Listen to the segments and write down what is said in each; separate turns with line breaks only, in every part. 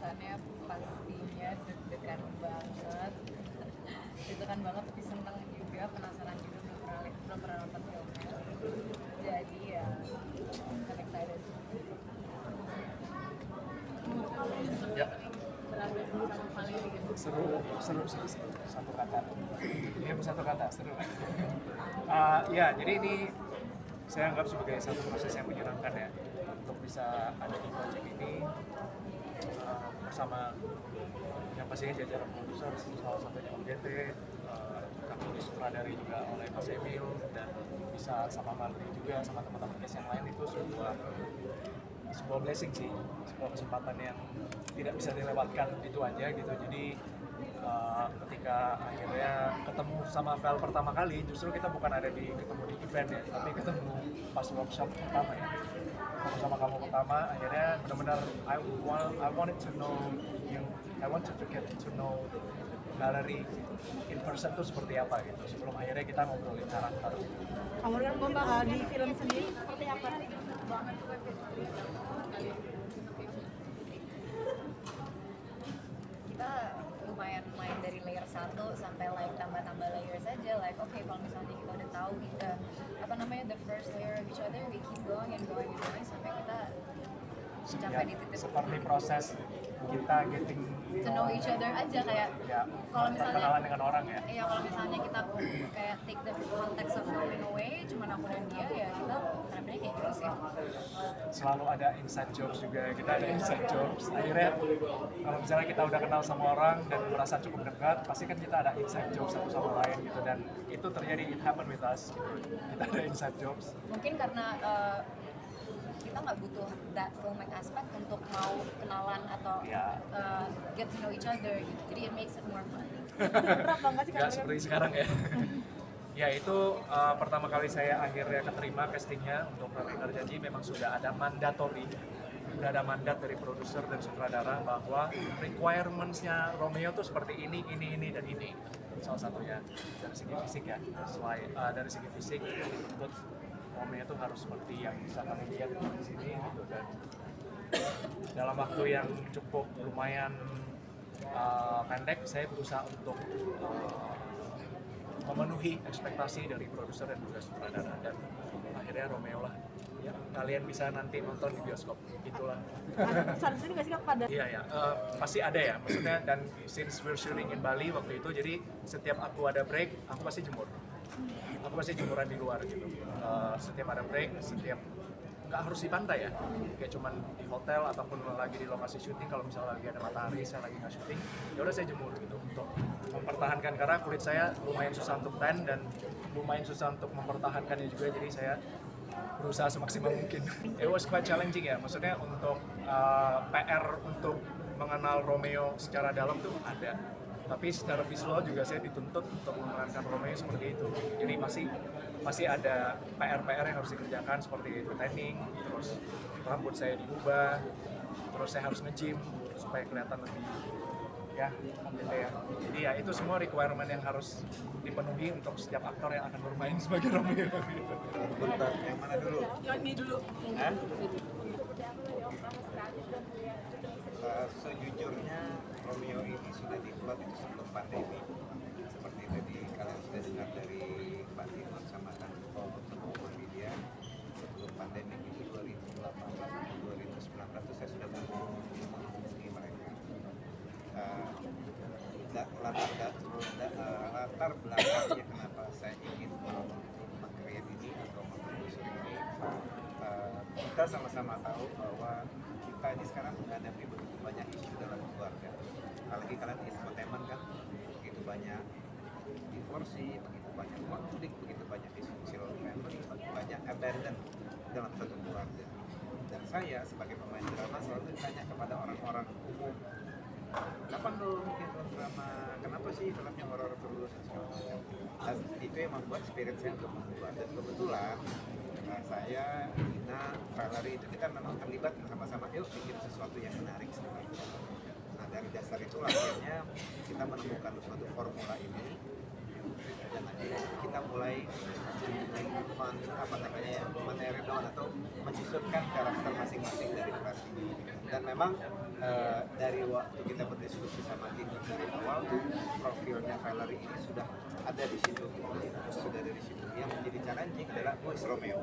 kesempatannya pastinya deg-degan banget. Deg-degan banget tapi seneng juga, penasaran juga, belum pernah nonton filmnya. Jadi ya, I'm excited.
Ya. Seru sih, satu kata. Ini satu kata, seru. Ya, jadi ini saya anggap sebagai satu proses yang menyenangkan ya untuk bisa ada di project ini bersama yang pastinya jajaran produser, salah satunya Om DT, kami disutradari juga oleh Mas Emil, dan bisa sama Marty juga, sama teman-teman cast yang lain. Itu sebuah blessing sih, sebuah kesempatan yang tidak bisa dilewatkan gitu aja gitu. Jadi ketika akhirnya ketemu sama Vel pertama kali, justru kita bukan ketemu di event ya, tapi ketemu pas workshop pertama ya, ketemu sama kamu pertama. Akhirnya benar-benar I wanted to know you, I wanted to get to know galeri in person tuh seperti apa gitu, sebelum akhirnya kita ngobrolin karakter.
Awalnya di film sendiri seperti apa sih?
Kita lumayan main dari layer 1 sampai like tambah-tambah layer saja, like okay, kalau misalnya kita udah tahu kita the first layer of each other, we keep going and going and going sampai kita sampai di titik
seperti proses kita getting
to know each other aja, kayak
ya,
kalau misalnya
kenalan dengan orang ya.
Iya, kalau misalnya kita kayak take the context of filming away, cuman aku dan dia, ya kita terapinnya kayak gitu sih.
Selalu ada inside jokes juga, kita ada inside jokes. Akhirnya kalau misalnya kita udah kenal sama orang dan merasa cukup dekat, pasti kan kita ada inside jokes satu sama lain gitu, dan itu terjadi, it happen with us gitu. Kita ada inside jokes.
Mungkin karena kita nggak butuh that filming aspect untuk mau kenalan atau get to know each other gitu. Jadi it makes it more fun.
Berat banget sih
Gak seperti sekarang ya. Ya itu pertama kali saya akhirnya keterima castingnya untuk Rally Janji. Memang sudah ada mandatory, sudah ada mandat dari produser dan sutradara bahwa requirements-nya Romeo tuh seperti ini, dan ini. Salah satunya dari segi fisik ya, selain dari segi fisik dituntut Romeo itu harus seperti yang bisa kami lihat di sini gitu, dan dalam waktu yang cukup lumayan pendek saya berusaha untuk memenuhi ekspektasi dari produser dan juga sutradara, dan akhirnya Romeo lah ya, kalian bisa nanti nonton di bioskop, itulah.
Saat ini nggak sih Kak pada?
Iya, pasti ada ya, maksudnya, dan since we're shooting in Bali waktu itu, jadi setiap aku ada break, aku pasti jemur. Aku pasti jemuran di luar gitu. Setiap ada break, nggak harus di pantai ya, kayak cuman di hotel ataupun lagi di lokasi syuting. Kalau misalnya lagi ada matahari, saya lagi nggak syuting, ya udah saya jemur gitu untuk mempertahankan, karena kulit saya lumayan susah untuk tan dan lumayan susah untuk mempertahankannya juga. Jadi saya berusaha semaksimal mungkin. It was quite challenging ya, maksudnya untuk PR untuk mengenal Romeo secara dalam tuh ada. Tapi secara visual juga saya dituntut untuk memerankan Romeo seperti itu. Jadi masih ada PR-PR yang harus dikerjakan, seperti itu tanning, terus rambut saya diubah, terus saya harus nge-gym supaya kelihatan lebih ya, gitu ya. Jadi ya itu semua requirement yang harus dipenuhi untuk setiap aktor yang akan bermain sebagai Romeo.
Bentar, yang mana dulu?
Yang ini dulu.
Sejujurnya Romeo ini sudah dibuat itu sebelum pandemi. Seperti tadi kalian sudah dengar dari Mbak Timon sama Kanto teman media, sebelum pandemi itu 2018-2019 itu saya sudah menghubungi mereka. Latar belakangnya kenapa saya ingin meng-create ini atau memproduksi ini, kita sama-sama tahu bahwa kita ini sekarang menghadapi begitu banyak isu dalam keluarga. Apalagi kalian infotainment kan, begitu banyak divorsi, begitu banyak konflik, begitu banyak dysfunctional family, begitu banyak abandon dalam satu keluarga. Dan saya sebagai pemain drama selalu tanya kepada orang-orang umum, kapan lo bikin film drama? Kenapa sih filmnya horor terus dan segala macam? Dan itu yang membuat spirit saya untuk membuat. Dan kebetulan saya, Ina, Valerie itu kita memang terlibat sama-sama, yuk bikin sesuatu yang menarik seperti itu. Nah dari dasar itu akhirnya kita menemukan suatu formula ini, dan akhirnya kita mulai meneredon atau menyusunkan karakter masing-masing dari kelas ini. Dan memang dari waktu kita berdiskusi sama tim dari awal, profilnya Valerie ini sudah ada di situ, sudah dari situ. Yang menjadi challenging adalah Voice Romeo.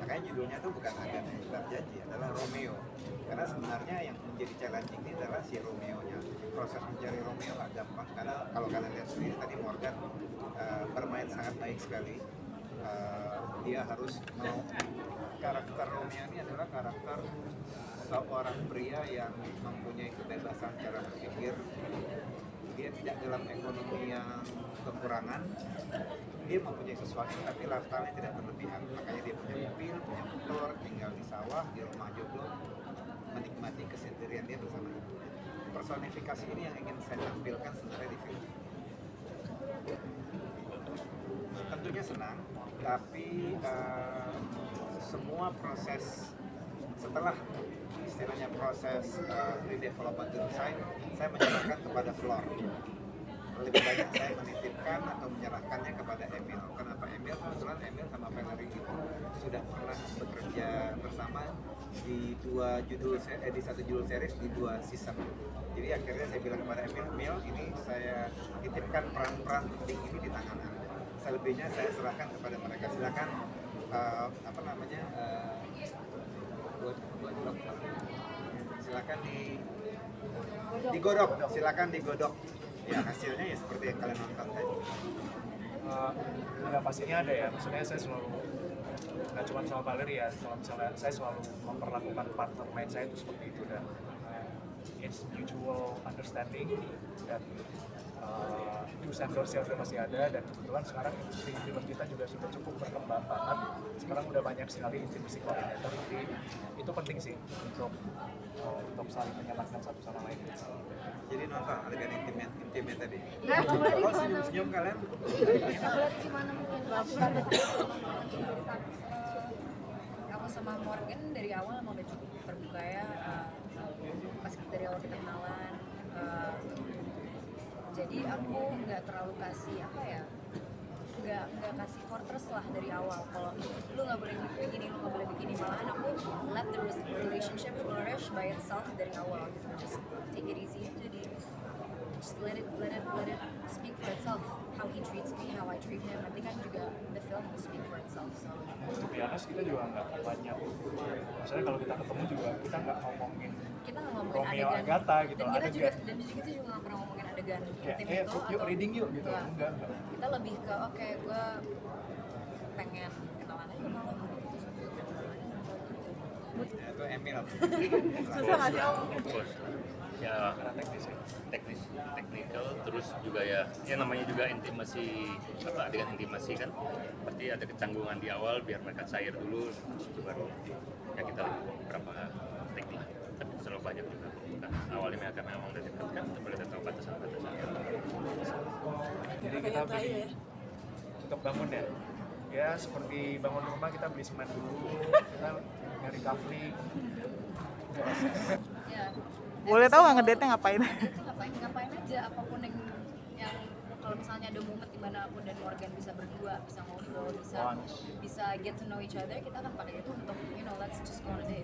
Makanya judulnya itu bukan Agan yang Janji, adalah Romeo. Karena sebenarnya yang menjadi challenging ini adalah si Romeo-nya. Proses mencari Romeo nggak gampang, karena kalau kalian lihat sendiri tadi Morgan bermain sangat baik sekali. Dia harus mau, karakter Romeo ini adalah karakter seorang pria yang mempunyai kebebasan cara berpikir. Dia tidak dalam ekonomi yang kekurangan, dia mempunyai sesuatu tapi lifestyle-nya tidak berlebihan. Makanya dia punya mobil, punya motor, tinggal di sawah, di rumah jomblo, menikmati kesendirian dia bersama ibu. Personifikasi ini yang ingin saya tampilkan sebenarnya di film. Tentunya senang, tapi semua proses setelah istilahnya proses redevelopment design, saya menyerahkan kepada Flor. Lebih banyak saya menitipkan atau menyerahkannya kepada Emil. Kenapa Emil? Kebetulan Emil sama Valerie itu sudah pernah bekerja bersama di di satu judul series di 2 season. Jadi akhirnya saya bilang kepada Emil, ini saya titipkan peran-peran penting ini di tangan Anda. Selebihnya saya serahkan kepada mereka. Silakan silakan digodok. Ya hasilnya ya seperti yang kalian nonton tadi.
Ya pastinya ada ya, maksudnya saya selalu nggak cuma sama Valerie ya, kalau misalnya saya selalu memperlakukan partner main saya itu seperti itu, dan it's mutual understanding, dan do's and don'ts udah pasti ada. Dan kebetulan sekarang industri film kita juga sudah cukup berkembang banget. Sekarang udah banyak sekali intimacy coordinator, jadi itu penting sih untuk saling menyalahkan satu sama lain.
Jadi nonton adegan intimate tadi.
Oh,
Senyum kalian?
Aku sama Morgan dari awal emang udah cukup terbuka ya, pas dari awal kita kenalan. Jadi aku nggak terlalu kasih nggak kasih fortress lah dari awal. Kalau lu nggak boleh begini, malahan aku let the relationship flourish by itself dari awal gitu. Just take it easy aja, just let it speak for itself. How he treats me, how I treat him. Nanti kan juga the film will speak for itself. So
To be honest, kita juga nggak banyak, maksudnya kalau kita ketemu juga kita nggak ngomongin Romeo
adegan
Agatha gitu,
dan kita juga
adegan
nggak pernah ngomongin adegan
kayak
intim itu
yuk reading yuk gitu,
enggak.
enggak.
Kita lebih ke oke, gue pengen kenalan aja malam
Ya, itu Emil.
Susah nggak sih Om?
Ya
Karena teknis ya.
technical, terus juga ya namanya juga intimasi, adegan intimasi kan pasti ada kecanggungan di awal biar mereka cair dulu, itu baru ya kita berapa take lah, tapi selalu banyak juga kan awalnya karena memang udah dekat kan udah tahu batasan-batasan.
Jadi kita beli untuk bangun ya seperti bangun rumah, kita beli semen dulu, kita nyari kafling.
ya.
Boleh tahu nggak ngedate-nya ngapain?
Itu ngapain aja, apapun yang kalau misalnya ada momen di mana aku dan Morgan bisa berdua, bisa ngobrol, bisa get to know each other, kita akan pakai itu untuk let's just go on a date.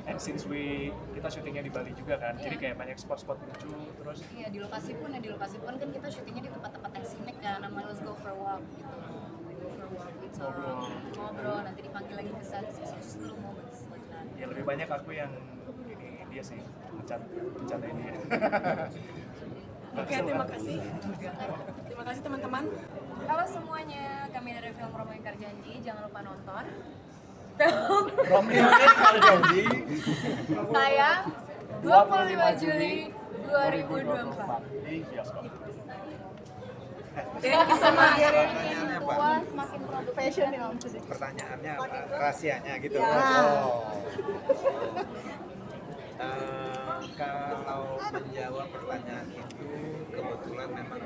And since kita syutingnya di Bali juga kan, jadi kayak banyak spot-spot lucu, terus
Iya, di lokasi pun kan kita syutingnya di tempat-tempat yang scenic kan, namanya let's go for a walk gitu. We go for a walk, kita ngobrol, nanti dipanggil lagi ke set, just little moments like that.
ya lebih banyak aku yang ini dia sih bercandain dia.
Oke, terima kasih. Terima kasih teman-teman.
Halo semuanya, kami dari film Romeo Ingkar Janji, jangan lupa nonton.
Romeo Ingkar Janji
Tayang 25 Juli 2024.
di bioskop.
Thank you so much.
Pertanyaannya apa?
Semakin produktif.
Fashion nih Om.
Pertanyaannya apa? Rahasianya gitu.
Ya.
Kalau menjawab pertanyaan itu, kebetulan memang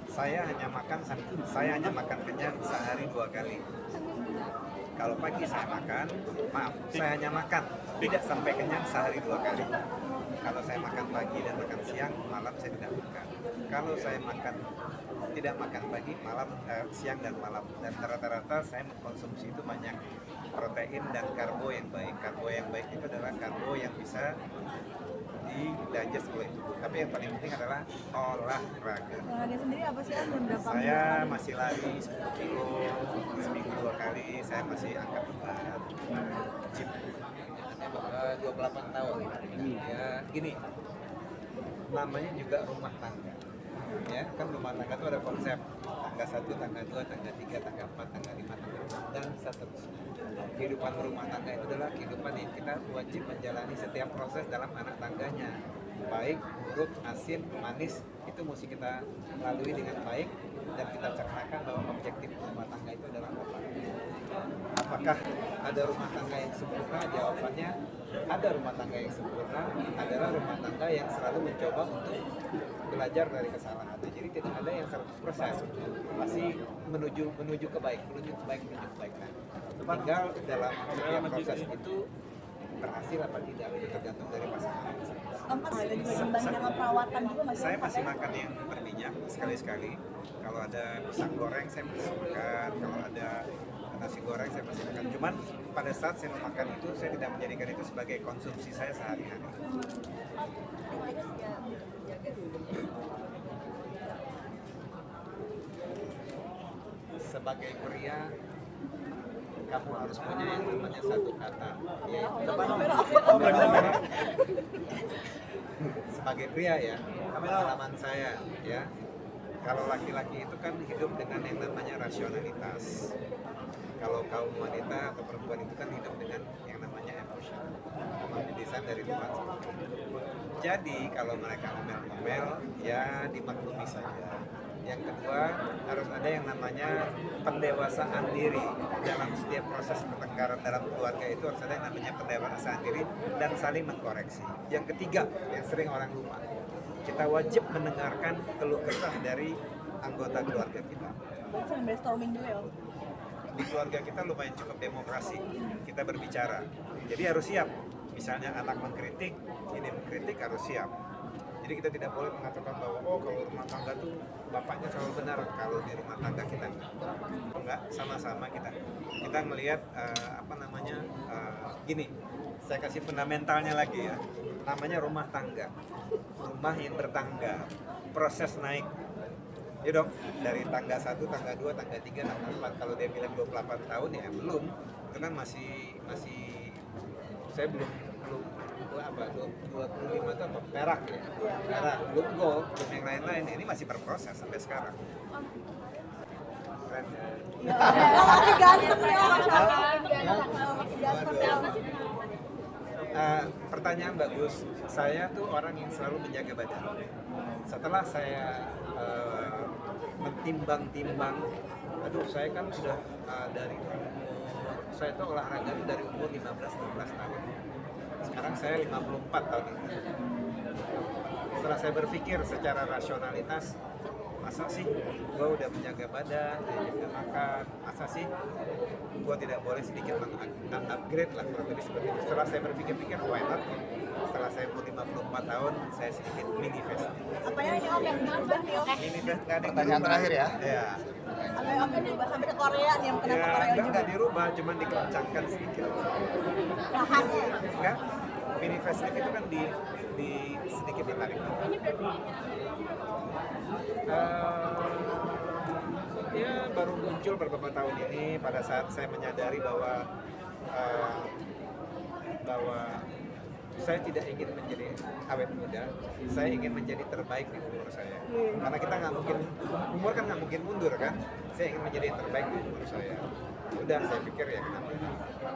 saya hanya makan kenyang sehari 2 kali. Kalau pagi saya makan, maaf, saya hanya makan, tidak sampai kenyang sehari 2 kali. Kalau saya makan pagi dan makan siang, malam saya tidak makan. Kalau saya tidak makan pagi, malam, siang dan malam. Dan rata-rata saya mengkonsumsi itu banyak protein dan karbo yang baik. Karbo yang baik itu adalah karbo yang bisa digest oleh tubuh. Tapi yang paling penting adalah olahraga.
Olahraga sendiri apa sih An? Berapa
Saya masih lari 10 kilo seminggu 2 kali. Saya masih angkat beban, gym. 28 tahun. Ya gini, namanya juga rumah tangga. Ya kan rumah tangga itu ada konsep tangga 1, tangga 2, tangga 3, tangga 4, tangga 5, tangga 6 dan seterusnya. Kehidupan rumah tangga itu adalah kehidupan yang kita wajib menjalani setiap proses dalam anak tangganya. Baik, buruk, asin, manis, itu mesti kita lalui dengan baik dan kita cernakan bahwa objektif rumah tangga itu adalah apa. Apakah ada rumah tangga yang sempurna? Jawabannya ada. Rumah tangga yang sempurna adalah rumah tangga yang selalu mencoba untuk belajar dari kesalahan. Jadi tidak ada yang 100%, pasti menuju kebaikan. Tinggal dalam setiap proses itu berhasil apa tidak itu tergantung dari pasangan.
Mas ada juga dengan perawatan juga masih.
Saya masih makan yang berminyak sekali-sekali. Kalau ada pisang goreng saya masih makan. Kalau ada nasi goreng saya masih makan. Cuman pada saat saya makan itu saya tidak menjadikan itu sebagai konsumsi saya sehari-hari. Sebagai pria, kamu harus punya yang namanya satu kata, yaitu sebagai pria ya, pengalaman saya ya, kalau laki-laki itu kan hidup dengan yang namanya rasionalitas. Kalau kaum wanita atau perempuan itu kan hidup dengan yang namanya emosi. Memang didesain dari Tuhan. Jadi kalau mereka ngomel-ngomel, ya dimaklumi saja. Yang kedua, harus ada yang namanya pendewasaan diri. Dalam setiap proses pertengkaran dalam keluarga itu harus ada yang namanya pendewasaan diri dan saling mengkoreksi. Yang ketiga, yang sering orang lupa, kita wajib mendengarkan keluh kesah dari anggota keluarga kita.
Sering brainstorming juga ya.
Di keluarga kita lumayan cukup demokrasi, kita berbicara. Jadi harus siap. Misalnya anak mengkritik, ini mengkritik harus siap. Jadi kita tidak boleh mengatakan bahwa kalau rumah tangga tuh bapaknya selalu benar. Kalau di rumah tangga kita enggak, sama-sama kita melihat gini. Saya kasih fundamentalnya lagi ya. Namanya rumah tangga, rumah yang bertangga, proses naik. Ya dong, dari tangga 1, tangga 2, tangga 3, tangga 4. Kalau dia bilang 28 tahun ya belum. Itu kan masih saya belum 25 itu apa? Perak ya. Perak, belum gold, belum yang lain-lain. Ini masih berproses sampai sekarang. Keren ya.
Laki ganteng nih Laki ganteng.
Pertanyaan bagus. Saya tuh orang yang selalu menjaga badan. Setelah saya mentimbang-timbang, saya kan sudah saya tuh olahraga itu dari umur 15-16 tahun. Sekarang saya 54 tahun ini. Setelah saya berpikir secara rasionalitas, masa sih gue udah menjaga badan, jaga makan, masa sih gue tidak boleh sedikit upgrade lah, kurang lebih seperti itu. Setelah saya berpikir-pikir, why not? Setelah saya umur 54 tahun, saya sedikit mini fast.
Apa yang berubah nih Om?
Mini fast nggak ada yang
Pertanyaan
berubah.
terakhir ya.
Ya.
Apa yang berubah sampai ke Korea nih yang kenapa
Ya,
Korea juga?
nggak dirubah, cuma dikencangkan sedikit.
Lahan.
Enggak, mini facelift itu kan di sedikit ditarik. Ya baru muncul beberapa tahun ini pada saat saya menyadari bahwa saya tidak ingin menjadi awet muda, saya ingin menjadi terbaik di umur saya. Karena kita nggak mungkin, umur kan nggak mungkin mundur kan. Saya ingin menjadi yang terbaik di umur saya. Udah, saya pikir ya kenapa